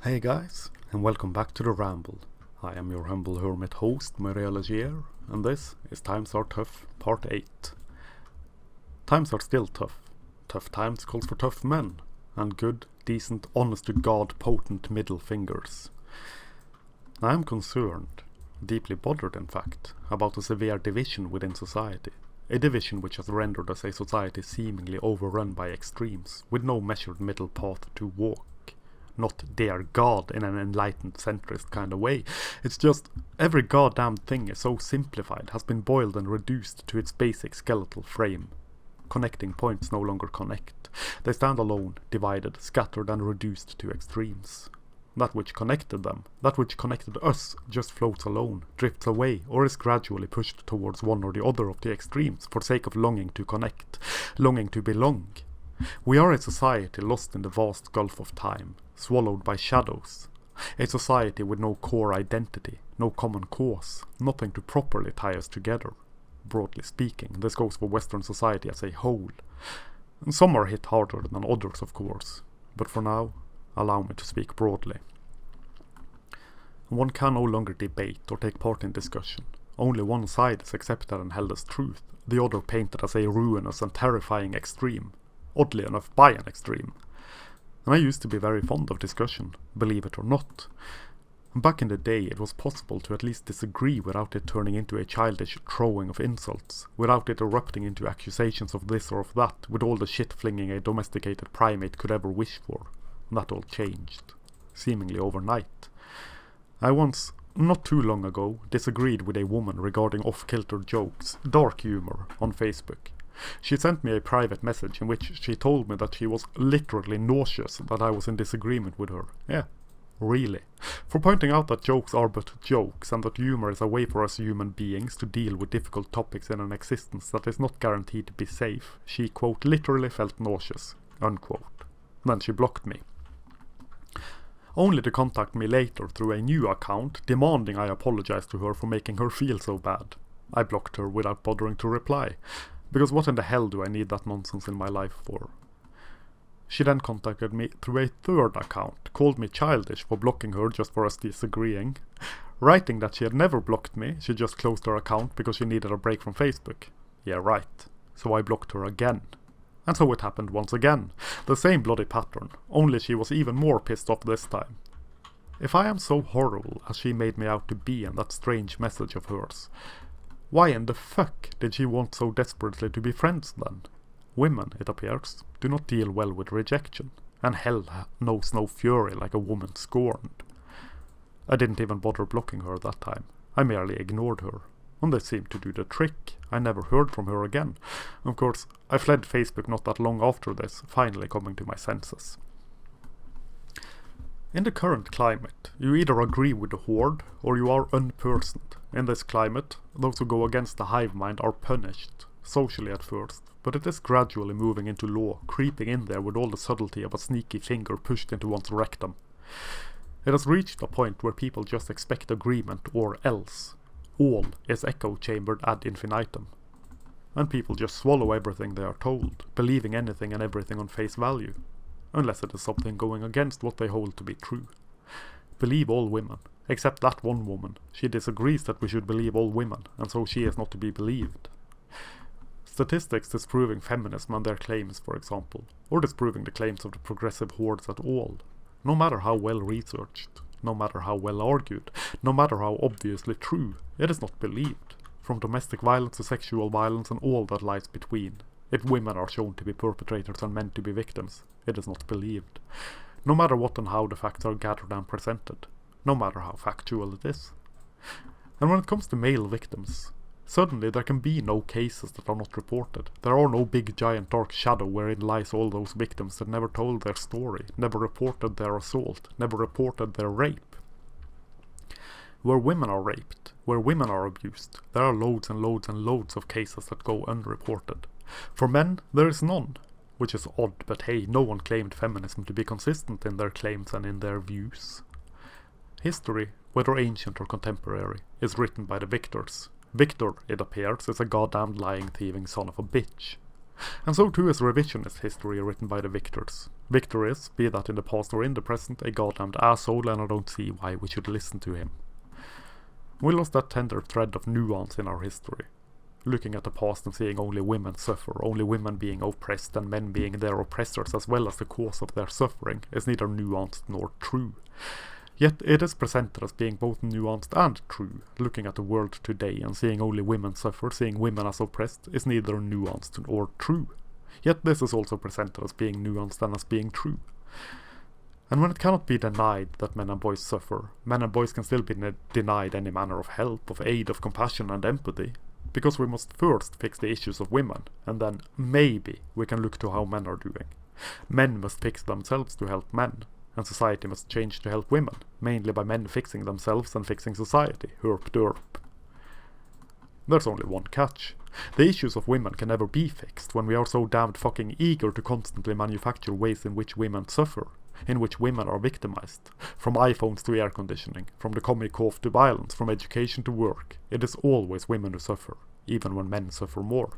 Hey guys, and welcome back to The Ramble. I am your humble hermit host, Maria Legier, and this is Times Are Tough, Part 8. Times are still tough. Tough times calls for tough men, and good, decent, honest-to-God potent middle fingers. I am concerned, deeply bothered in fact, about a severe division within society. A division which has rendered us a society seemingly overrun by extremes, with no measured middle path to walk. Not dear God in an enlightened centrist kind of way. It's just every goddamn thing is so simplified, has been boiled and reduced to its basic skeletal frame. Connecting points no longer connect. They stand alone, divided, scattered and reduced to extremes. That which connected them, that which connected us, just floats alone, drifts away, or is gradually pushed towards one or the other of the extremes for sake of longing to connect, longing to belong. We are a society lost in the vast gulf of time, swallowed by shadows. A society with no core identity, no common cause, nothing to properly tie us together. Broadly speaking, this goes for Western society as a whole. And some are hit harder than others, of course, but for now, allow me to speak broadly. One can no longer debate or take part in discussion. Only one side is accepted and held as truth, the other painted as a ruinous and terrifying extreme. Oddly enough, by an extreme. And I used to be very fond of discussion, believe it or not. Back in the day it was possible to at least disagree without it turning into a childish throwing of insults, without it erupting into accusations of this or of that, with all the shit flinging a domesticated primate could ever wish for. And that all changed, seemingly overnight. I once, not too long ago, disagreed with a woman regarding off-kilter jokes, dark humor, on Facebook. She sent me a private message in which she told me that she was literally nauseous that I was in disagreement with her. Yeah, really. For pointing out that jokes are but jokes and that humor is a way for us human beings to deal with difficult topics in an existence that is not guaranteed to be safe, she, quote, literally felt nauseous, unquote. Then she blocked me. Only to contact me later through a new account, demanding I apologize to her for making her feel so bad. I blocked her without bothering to reply. Because what in the hell do I need that nonsense in my life for? She then contacted me through a third account, called me childish for blocking her just for us disagreeing, writing that she had never blocked me, she just closed her account because she needed a break from Facebook. Yeah, right. So I blocked her again. And so it happened once again. The same bloody pattern, only she was even more pissed off this time. If I am so horrible as she made me out to be in that strange message of hers, why in the fuck did she want so desperately to be friends then? Women, it appears, do not deal well with rejection, and hell knows no fury like a woman scorned. I didn't even bother blocking her that time. I merely ignored her, and this seemed to do the trick. I never heard from her again. Of course, I fled Facebook not that long after this, finally coming to my senses. In the current climate, you either agree with the horde, or you are unpersoned. In this climate, those who go against the hive mind are punished, socially at first, but it is gradually moving into law, creeping in there with all the subtlety of a sneaky finger pushed into one's rectum. It has reached a point where people just expect agreement or else. All is echo-chambered ad infinitum. And people just swallow everything they are told, believing anything and everything on face value. Unless it is something going against what they hold to be true. Believe all women, except that one woman. She disagrees that we should believe all women, and so she is not to be believed. Statistics disproving feminism and their claims, for example, or disproving the claims of the progressive hordes at all, no matter how well researched, no matter how well argued, no matter how obviously true, it is not believed, from domestic violence to sexual violence and all that lies between. If women are shown to be perpetrators and men to be victims, it is not believed. No matter what and how the facts are gathered and presented. No matter how factual it is. And when it comes to male victims, suddenly there can be no cases that are not reported. There are no big giant dark shadow wherein lies all those victims that never told their story, never reported their assault, never reported their rape. Where women are raped, where women are abused, there are loads and loads and loads of cases that go unreported. For men, there is none, which is odd, but hey, no one claimed feminism to be consistent in their claims and in their views. History, whether ancient or contemporary, is written by the victors. Victor, it appears, is a goddamn lying, thieving son of a bitch. And so too is revisionist history written by the victors. Victor is, be that in the past or in the present, a goddamned asshole, and I don't see why we should listen to him. We lost that tender thread of nuance in our history. Looking at the past and seeing only women suffer, only women being oppressed and men being their oppressors as well as the cause of their suffering, is neither nuanced nor true. Yet it is presented as being both nuanced and true. Looking at the world today and seeing only women suffer, seeing women as oppressed, is neither nuanced nor true. Yet this is also presented as being nuanced and as being true. And when it cannot be denied that men and boys suffer, men and boys can still be denied any manner of help, of aid, of compassion and empathy, because we must first fix the issues of women, and then maybe we can look to how men are doing. Men must fix themselves to help men, and society must change to help women, mainly by men fixing themselves and fixing society, herp derp. There's only one catch. The issues of women can never be fixed when we are so damned fucking eager to constantly manufacture ways in which women suffer, in which women are victimized. From iPhones to air conditioning, from the comic cough to violence, from education to work, it is always women who suffer, even when men suffer more.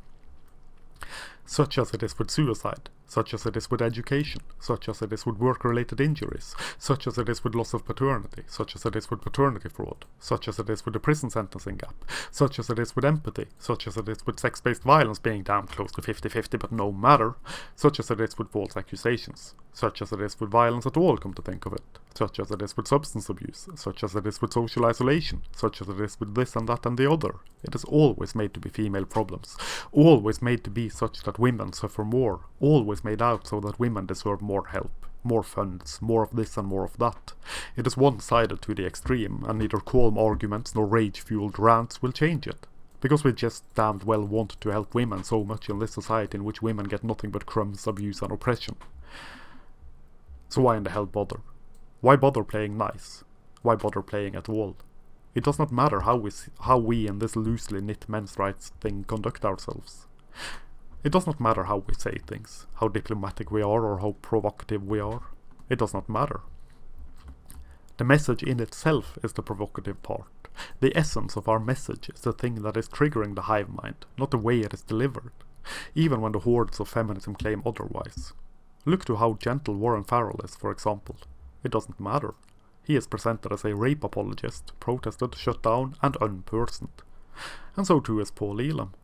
Such as it is with suicide, such as it is with education, such as it is with work-related injuries, such as it is with loss of paternity, such as it is with paternity fraud, such as it is with the prison sentencing gap, such as it is with empathy, such as it is with sex-based violence being damn close to 50-50 but no matter, such as it is with false accusations, such as it is with violence at all, come to think of it, such as it is with substance abuse, such as it is with social isolation, such as it is with this and that and the other. It is always made to be female problems, always made to be such that women suffer more, always made out so that women deserve more help, more funds, more of this and more of that. It is one-sided to the extreme, and neither calm arguments nor rage-fueled rants will change it. Because we just damned well want to help women so much in this society in which women get nothing but crumbs, abuse and oppression. So why in the hell bother? Why bother playing nice? Why bother playing at all? It does not matter how we in this loosely knit men's rights thing conduct ourselves. It does not matter how we say things, how diplomatic we are or how provocative we are. It does not matter. The message in itself is the provocative part. The essence of our message is the thing that is triggering the hive mind, not the way it is delivered, even when the hordes of feminism claim otherwise. Look to how gentle Warren Farrell is, for example. It doesn't matter. He is presented as a rape apologist, protested, shut down and unpersoned. And so too is Paul Elam.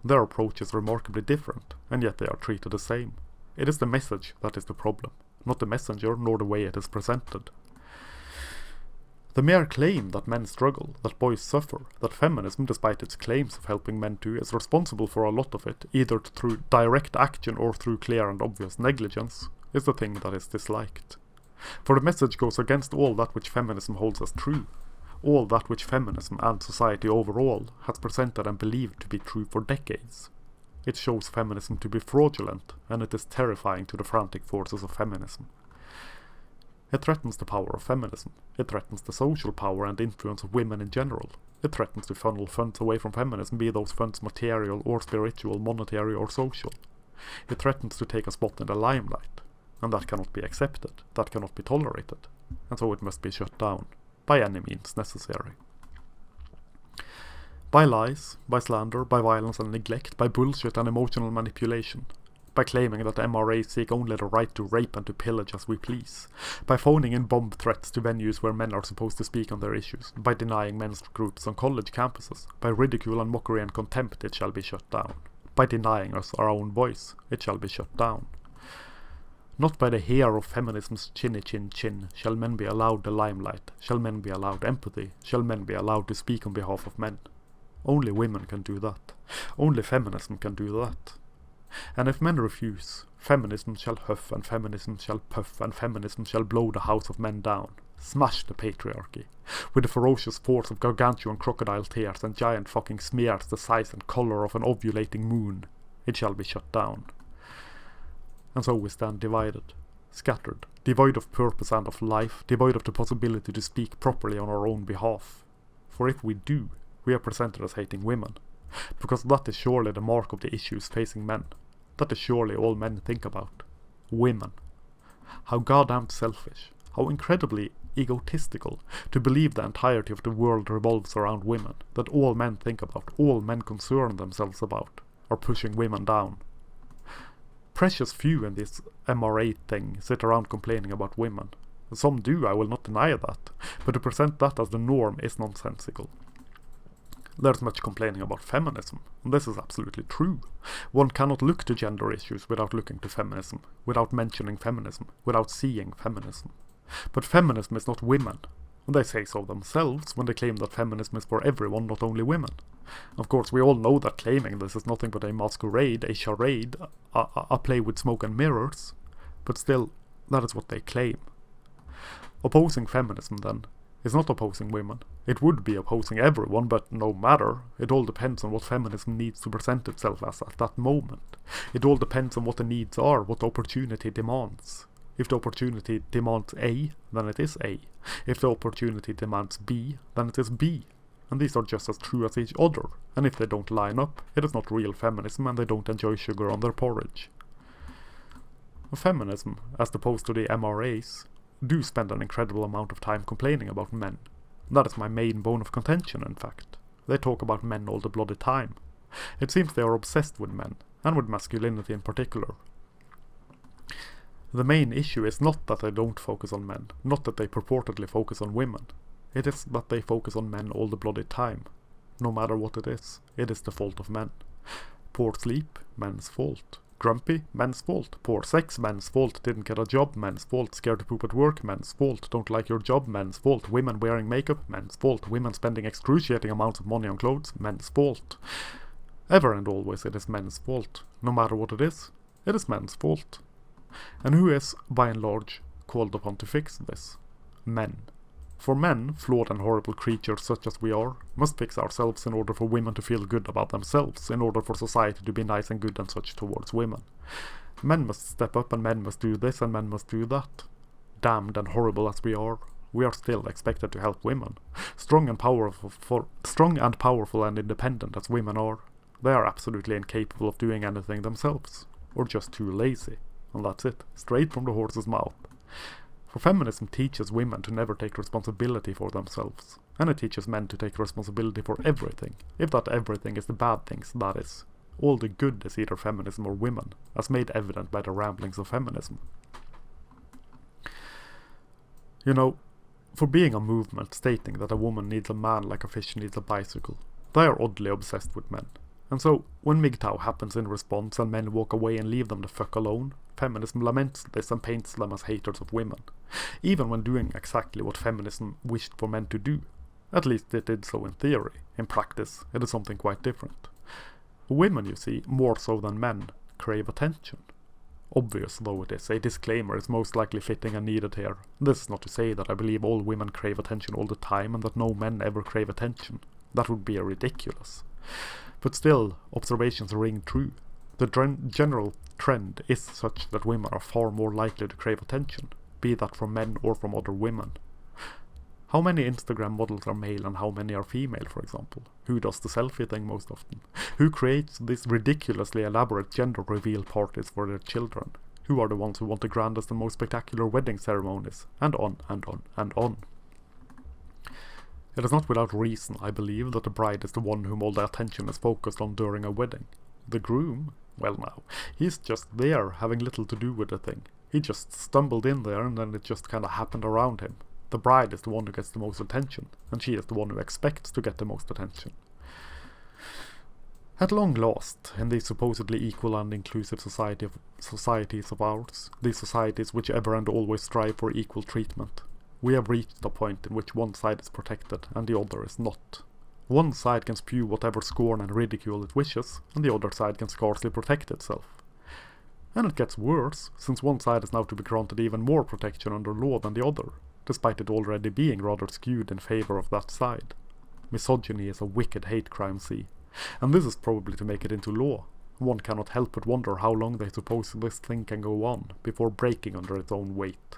Their approach is remarkably different, and yet they are treated the same. It is the message that is the problem, not the messenger nor the way it is presented. The mere claim that men struggle, that boys suffer, that feminism, despite its claims of helping men too, is responsible for a lot of it, either through direct action or through clear and obvious negligence, is the thing that is disliked. For the message goes against all that which feminism holds as true, all that which feminism and society overall has presented and believed to be true for decades. It shows feminism to be fraudulent, and it is terrifying to the frantic forces of feminism. It threatens the power of feminism. It threatens the social power and influence of women in general. It threatens to funnel funds away from feminism, be those funds material or spiritual, monetary or social. It threatens to take a spot in the limelight, and that cannot be accepted, that cannot be tolerated, and so it must be shut down, by any means necessary. By lies, by slander, by violence and neglect, by bullshit and emotional manipulation, by claiming that MRAs seek only the right to rape and to pillage as we please, by phoning in bomb threats to venues where men are supposed to speak on their issues, by denying men's groups on college campuses, by ridicule and mockery and contempt, it shall be shut down. By denying us our own voice, it shall be shut down. Not by the hair of feminism's chinny chin chin shall men be allowed the limelight, shall men be allowed empathy, shall men be allowed to speak on behalf of men. Only women can do that. Only feminism can do that. And if men refuse, feminism shall huff and feminism shall puff and feminism shall blow the house of men down, smash the patriarchy, with the ferocious force of gargantuan crocodile tears and giant fucking smears the size and colour of an ovulating moon. It shall be shut down. And so we stand divided, scattered, devoid of purpose and of life, devoid of the possibility to speak properly on our own behalf. For if we do, we are presented as hating women, because that is surely the mark of the issues facing men. That is surely all men think about. Women. How goddamn selfish, how incredibly egotistical to believe the entirety of the world revolves around women, that all men think about, all men concern themselves about, are pushing women down. precious few in this MRA thing sit around complaining about women. Some do, I will not deny that, but to present that as the norm is nonsensical. There's much complaining about feminism, and this is absolutely true. One cannot look to gender issues without looking to feminism, without mentioning feminism, without seeing feminism. But feminism is not women, and they say so themselves when they claim that feminism is for everyone, not only women. Of course, we all know that claiming this is nothing but a masquerade, a charade, a play with smoke and mirrors, but still, that is what they claim. Opposing feminism, then, is not opposing women. It would be opposing everyone, but no matter. It all depends on what feminism needs to present itself as at that moment. It all depends on what the needs are, what the opportunity demands. If the opportunity demands A, then it is A. If the opportunity demands B, then it is B. And these are just as true as each other. And if they don't line up, it is not real feminism and they don't enjoy sugar on their porridge. Feminism, as opposed to the MRAs, do spend an incredible amount of time complaining about men. That is my main bone of contention, in fact. They talk about men all the bloody time. It seems they are obsessed with men, and with masculinity in particular. The main issue is not that they don't focus on men, not that they purportedly focus on women. It is that they focus on men all the bloody time. No matter what it is the fault of men. Poor sleep, men's fault. Grumpy, men's fault. Poor sex, men's fault. Didn't get a job, men's fault. Scared to poop at work, men's fault. Don't like your job, men's fault. Women wearing makeup, men's fault. Women spending excruciating amounts of money on clothes, men's fault. Ever and always it is men's fault. No matter what it is men's fault. And who is, by and large, called upon to fix this? Men. For men, flawed and horrible creatures such as we are, must fix ourselves in order for women to feel good about themselves, in order for society to be nice and good and such towards women. Men must step up and men must do this and men must do that. Damned and horrible as we are still expected to help women. Strong and powerful and independent as women are, they are absolutely incapable of doing anything themselves, or just too lazy. And that's it, straight from the horse's mouth. For feminism teaches women to never take responsibility for themselves, and it teaches men to take responsibility for everything, if that everything is the bad things, that is. All the good is either feminism or women, as made evident by the ramblings of feminism. You know, for being a movement stating that a woman needs a man like a fish needs a bicycle, they are oddly obsessed with men. And so, when MGTOW happens in response and men walk away and leave them the fuck alone, feminism laments this and paints them as haters of women, even when doing exactly what feminism wished for men to do. At least it did so in theory. In practice, it is something quite different. Women, you see, more so than men, crave attention. Obvious though it is, a disclaimer is most likely fitting and needed here. This is not to say that I believe all women crave attention all the time and that no men ever crave attention. That would be ridiculous. But still, observations ring true. The general trend is such that women are far more likely to crave attention, be that from men or from other women. How many Instagram models are male and how many are female, for example? Who does the selfie thing most often? Who creates these ridiculously elaborate gender reveal parties for their children? Who are the ones who want the grandest and most spectacular wedding ceremonies? And on and on and on. It is not without reason, I believe, that the bride is the one whom all the attention is focused on during a wedding. The groom? Well now, he's just there, having little to do with the thing. He just stumbled in there and then it just kinda happened around him. The bride is the one who gets the most attention, and she is the one who expects to get the most attention. At long last, in these supposedly equal and inclusive societies of ours, these societies which ever and always strive for equal treatment, we have reached a point in which one side is protected and the other is not. One side can spew whatever scorn and ridicule it wishes, and the other side can scarcely protect itself. And it gets worse, since one side is now to be granted even more protection under law than the other, despite it already being rather skewed in favour of that side. Misogyny is a wicked hate crime, see, and this is probably to make it into law. One cannot help but wonder how long they suppose this thing can go on, before breaking under its own weight.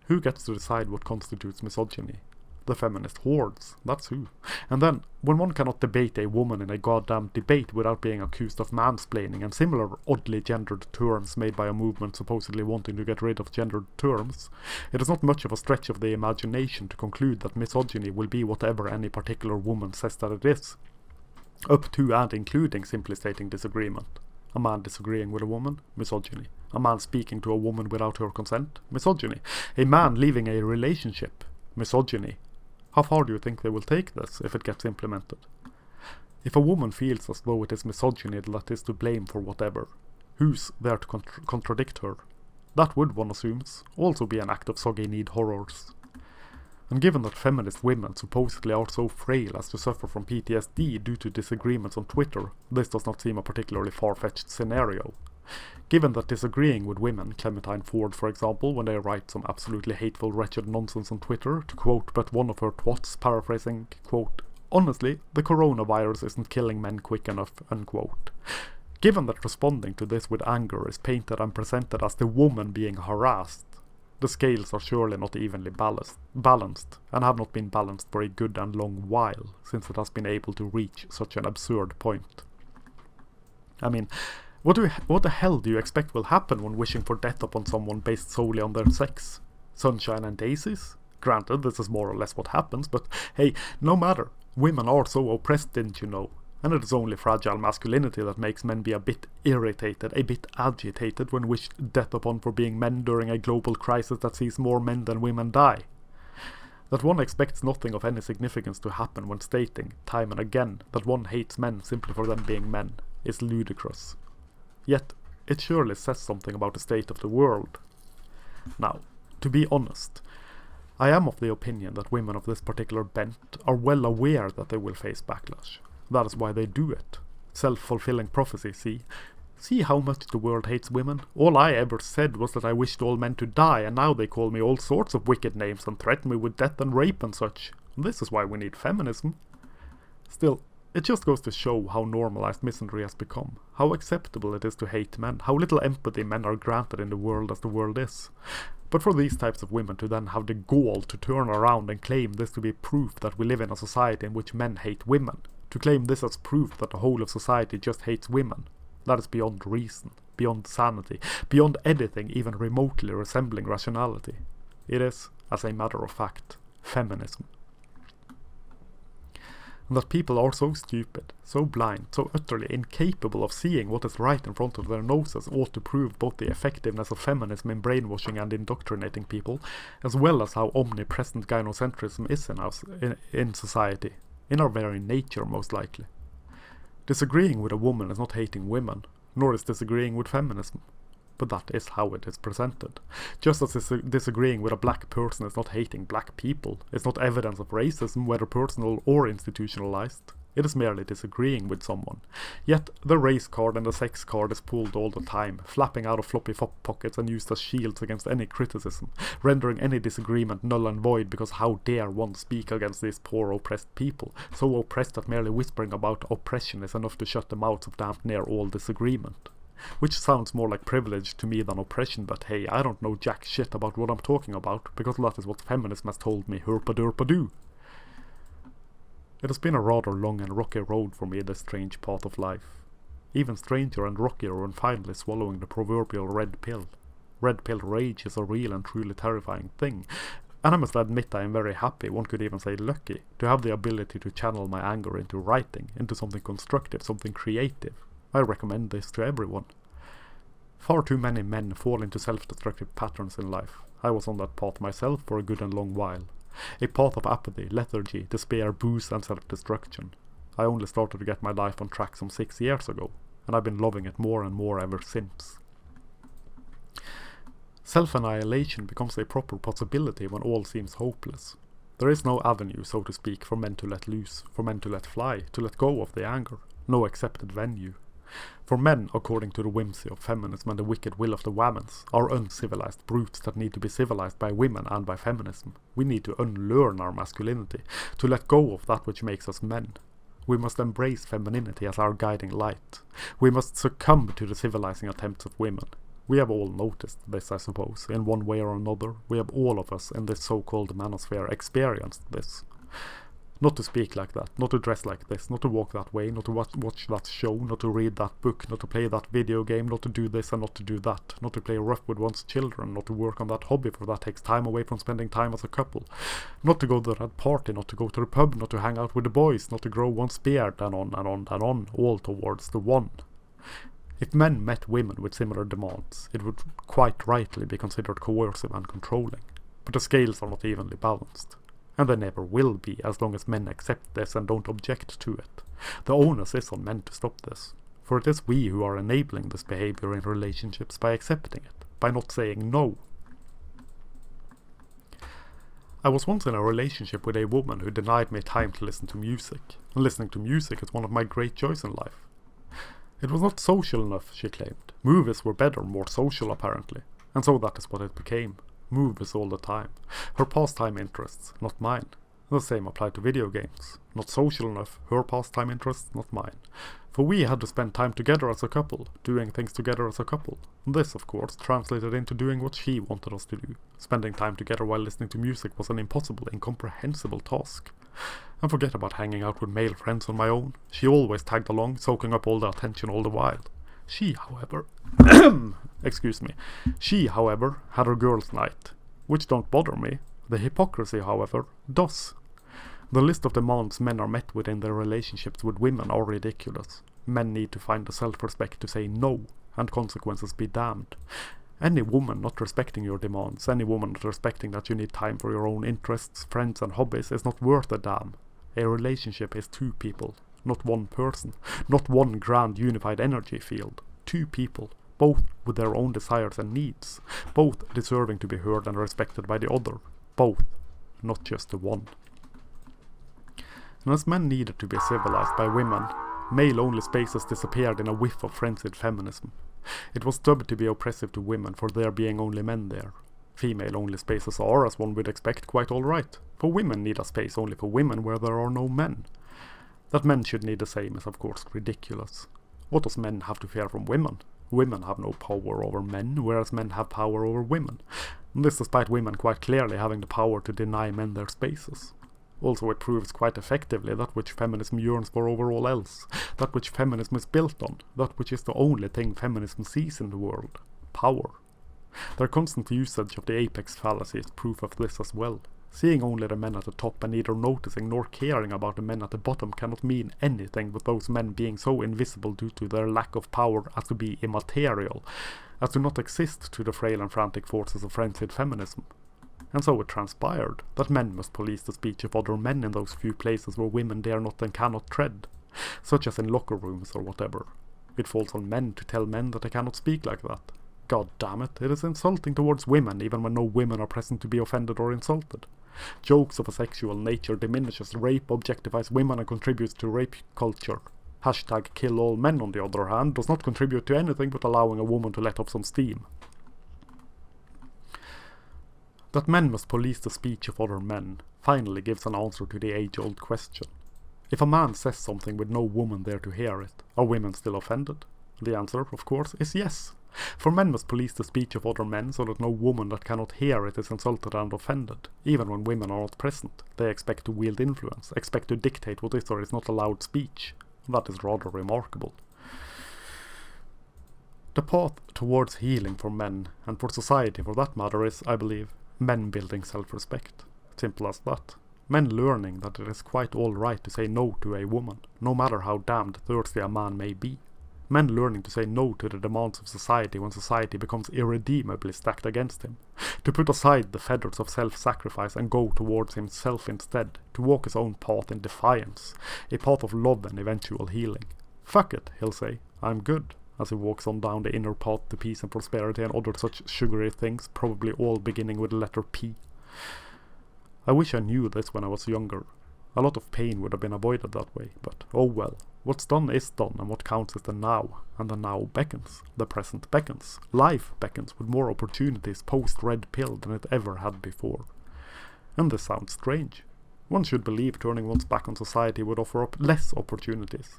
Who gets to decide what constitutes misogyny? The feminist hordes, that's who. And then, when one cannot debate a woman in a goddamn debate without being accused of mansplaining and similar oddly gendered terms made by a movement supposedly wanting to get rid of gendered terms, it is not much of a stretch of the imagination to conclude that misogyny will be whatever any particular woman says that it is, up to and including simply stating disagreement. A man disagreeing with a woman, misogyny. A man speaking to a woman without her consent, misogyny. A man leaving a relationship, misogyny. How far do you think they will take this if it gets implemented? If a woman feels as though it is misogyny that is to blame for whatever, who's there to contradict her? That would, one assumes, also be an act of soggy need horrors. And given that feminist women supposedly are so frail as to suffer from PTSD due to disagreements on Twitter, this does not seem a particularly far-fetched scenario. Given that disagreeing with women, Clementine Ford for example, when they write some absolutely hateful wretched nonsense on Twitter, to quote but one of her twats, paraphrasing, quote, "Honestly, the coronavirus isn't killing men quick enough," unquote. Given that responding to this with anger is painted and presented as the woman being harassed, the scales are surely not evenly balanced, and have not been balanced for a good and long while, since it has been able to reach such an absurd point. I mean, what the hell do you expect will happen when wishing for death upon someone based solely on their sex? Sunshine and daisies? Granted, this is more or less what happens, but hey, no matter. Women are so oppressed, didn't you know? And it is only fragile masculinity that makes men be a bit irritated, a bit agitated when wished death upon for being men during a global crisis that sees more men than women die. That one expects nothing of any significance to happen when stating, time and again, that one hates men simply for them being men, is ludicrous. Yet, it surely says something about the state of the world. Now, to be honest, I am of the opinion that women of this particular bent are well aware that they will face backlash. That is why they do it. Self-fulfilling prophecy, see? See how much the world hates women? All I ever said was that I wished all men to die, and now they call me all sorts of wicked names and threaten me with death and rape and such. This is why we need feminism. Still, it just goes to show how normalized misandry has become, how acceptable it is to hate men, how little empathy men are granted in the world as the world is. But for these types of women to then have the gall to turn around and claim this to be proof that we live in a society in which men hate women, to claim this as proof that the whole of society just hates women, that is beyond reason, beyond sanity, beyond anything even remotely resembling rationality. It is, as a matter of fact, feminism. And that people are so stupid, so blind, so utterly incapable of seeing what is right in front of their noses ought to prove both the effectiveness of feminism in brainwashing and indoctrinating people, as well as how omnipresent gynocentrism is in society, in our very nature most likely. Disagreeing with a woman is not hating women, nor is disagreeing with feminism. But that is how it is presented. Just as disagreeing with a black person is not hating black people, it's not evidence of racism, whether personal or institutionalized. It is merely disagreeing with someone. Yet the race card and the sex card is pulled all the time, flapping out of floppy pockets and used as shields against any criticism, rendering any disagreement null and void because how dare one speak against these poor oppressed people, so oppressed that merely whispering about oppression is enough to shut the mouths of damn near all disagreement. Which sounds more like privilege to me than oppression, but hey, I don't know jack shit about what I'm talking about, because that is what feminism has told me, herpa-derpa-doo. It has been a rather long and rocky road for me, this strange path of life. Even stranger and rockier when finally swallowing the proverbial red pill. Red pill rage is a real and truly terrifying thing, and I must admit I am very happy, one could even say lucky, to have the ability to channel my anger into writing, into something constructive, something creative. I recommend this to everyone. Far too many men fall into self-destructive patterns in life. I was on that path myself for a good and long while. A path of apathy, lethargy, despair, booze and self-destruction. I only started to get my life on track some 6 years ago, and I've been loving it more and more ever since. Self-annihilation becomes a proper possibility when all seems hopeless. There is no avenue, so to speak, for men to let loose, for men to let fly, to let go of the anger. No accepted venue. For men, according to the whimsy of feminism and the wicked will of the whammons, are uncivilized brutes that need to be civilized by women and by feminism. We need to unlearn our masculinity, to let go of that which makes us men. We must embrace femininity as our guiding light. We must succumb to the civilizing attempts of women. We have all noticed this, I suppose, in one way or another. We have all of us in this so-called manosphere experienced this. Not to speak like that, not to dress like this, not to walk that way, not to watch that show, not to read that book, not to play that video game, not to do this and not to do that, not to play rough with one's children, not to work on that hobby for that takes time away from spending time as a couple, not to go to that party, not to go to the pub, not to hang out with the boys, not to grow one's beard, and on and on and on, all towards the one. If men met women with similar demands, it would quite rightly be considered coercive and controlling. But the scales are not evenly balanced. And they never will be as long as men accept this and don't object to it. The onus is on men to stop this. For it is we who are enabling this behavior in relationships by accepting it, by not saying no. I was once in a relationship with a woman who denied me time to listen to music, and listening to music is one of my great joys in life. It was not social enough, she claimed. Movies were better, more social apparently, and so that is what it became. Movies all the time. Her pastime interests, not mine. The same applied to video games. Not social enough, her pastime interests, not mine. For we had to spend time together as a couple, doing things together as a couple. This, of course, translated into doing what she wanted us to do. Spending time together while listening to music was an impossible, incomprehensible task. And forget about hanging out with male friends on my own. She always tagged along, soaking up all the attention all the while. She, however, She, however, had her girls' night, which don't bother me. The hypocrisy, however, does. The list of demands men are met with in their relationships with women are ridiculous. Men need to find the self-respect to say no, and consequences be damned. Any woman not respecting your demands, any woman not respecting that you need time for your own interests, friends and hobbies is not worth a damn. A relationship is two people, not one person, not one grand unified energy field. Two people, both with their own desires and needs, both deserving to be heard and respected by the other, both, not just the one. And as men needed to be civilized by women, male-only spaces disappeared in a whiff of frenzied feminism. It was dubbed to be oppressive to women for there being only men there. Female-only spaces are, as one would expect, quite alright, for women need a space only for women where there are no men. That men should need the same is of course ridiculous. What does men have to fear from women? Women have no power over men, whereas men have power over women. This despite women quite clearly having the power to deny men their spaces. Also it proves quite effectively that which feminism yearns for over all else, that which feminism is built on, that which is the only thing feminism sees in the world, power. Their constant usage of the apex fallacy is proof of this as well. Seeing only the men at the top and neither noticing nor caring about the men at the bottom cannot mean anything with those men being so invisible due to their lack of power as to be immaterial, as to not exist to the frail and frantic forces of frenzied feminism. And so it transpired that men must police the speech of other men in those few places where women dare not and cannot tread, such as in locker rooms or whatever. It falls on men to tell men that they cannot speak like that. God damn it, it is insulting towards women even when no women are present to be offended or insulted. Jokes of a sexual nature diminishes rape, objectifies women and contributes to rape culture. Hashtag kill all men, on the other hand, does not contribute to anything but allowing a woman to let off some steam. That men must police the speech of other men finally gives an answer to the age-old question. If a man says something with no woman there to hear it, are women still offended? The answer, of course, is yes. For men must police the speech of other men so that no woman that cannot hear it is insulted and offended. Even when women are not present, they expect to wield influence, expect to dictate what is or is not allowed speech. That is rather remarkable. The path towards healing for men, and for society for that matter, is, I believe, men building self-respect. Simple as that. Men learning that it is quite alright to say no to a woman, no matter how damned thirsty a man may be. Men learning to say no to the demands of society when society becomes irredeemably stacked against him. To put aside the fetters of self-sacrifice and go towards himself instead. To walk his own path in defiance. A path of love and eventual healing. Fuck it, he'll say. I'm good. As he walks on down the inner path to peace and prosperity and other such sugary things, probably all beginning with the letter P. I wish I knew this when I was younger. A lot of pain would have been avoided that way, but oh well. What's done is done, and what counts is the now, and the now beckons. The present beckons. Life beckons with more opportunities post-red pill than it ever had before. And this sounds strange. One should believe turning one's back on society would offer up less opportunities.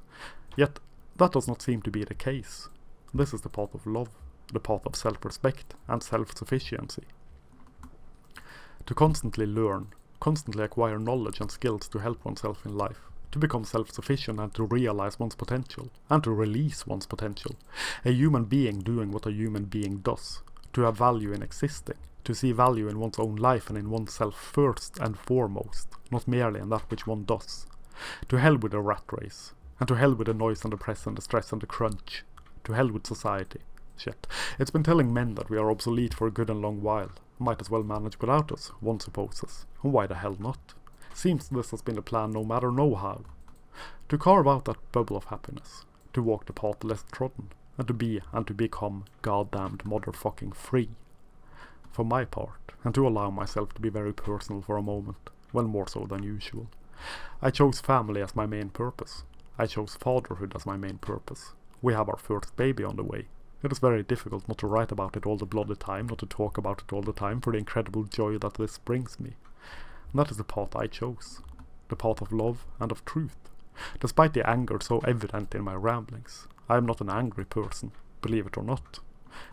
Yet, that does not seem to be the case. This is the path of love, the path of self-respect and self-sufficiency. To constantly learn, constantly acquire knowledge and skills to help oneself in life, to become self-sufficient and to realize one's potential, and to release one's potential. A human being doing what a human being does, to have value in existing, to see value in one's own life and in oneself first and foremost, not merely in that which one does. To hell with the rat race, and to hell with the noise and the press and the stress and the crunch. To hell with society. Shit. It's been telling men that we are obsolete for a good and long while. Might as well manage without us, one supposes. And why the hell not? Seems this has been the plan no matter no how. To carve out that bubble of happiness. To walk the path less trodden. And to be and to become goddamned motherfucking free. For my part, and to allow myself to be very personal for a moment, well more so than usual. I chose family as my main purpose. I chose fatherhood as my main purpose. We have our first baby on the way. It is very difficult not to write about it all the bloody time, not to talk about it all the time for the incredible joy that this brings me. And that is the path I chose. The path of love and of truth. Despite the anger so evident in my ramblings, I am not an angry person, believe it or not.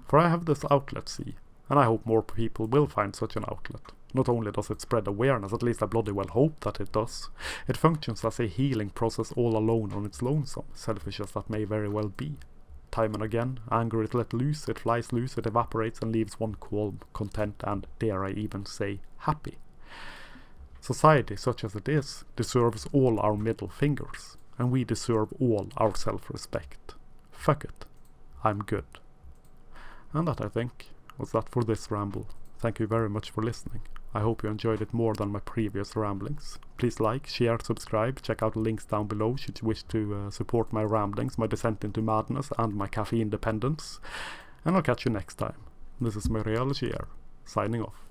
For I have this outlet, see, and I hope more people will find such an outlet. Not only does it spread awareness, at least I bloody well hope that it does. It functions as a healing process all alone on its lonesome, selfish as that may very well be. Time and again, anger is let loose, it flies loose, it evaporates and leaves one calm, content and, dare I even say, happy. Society, such as it is, deserves all our middle fingers, and we deserve all our self-respect. Fuck it. I'm good. And that, I think, was that for this ramble. Thank you very much for listening. I hope you enjoyed it more than my previous ramblings. Please like, share, subscribe, check out the links down below should you wish to support my ramblings, my descent into madness and my caffeine dependence. And I'll catch you next time. This is Muriel, signing off.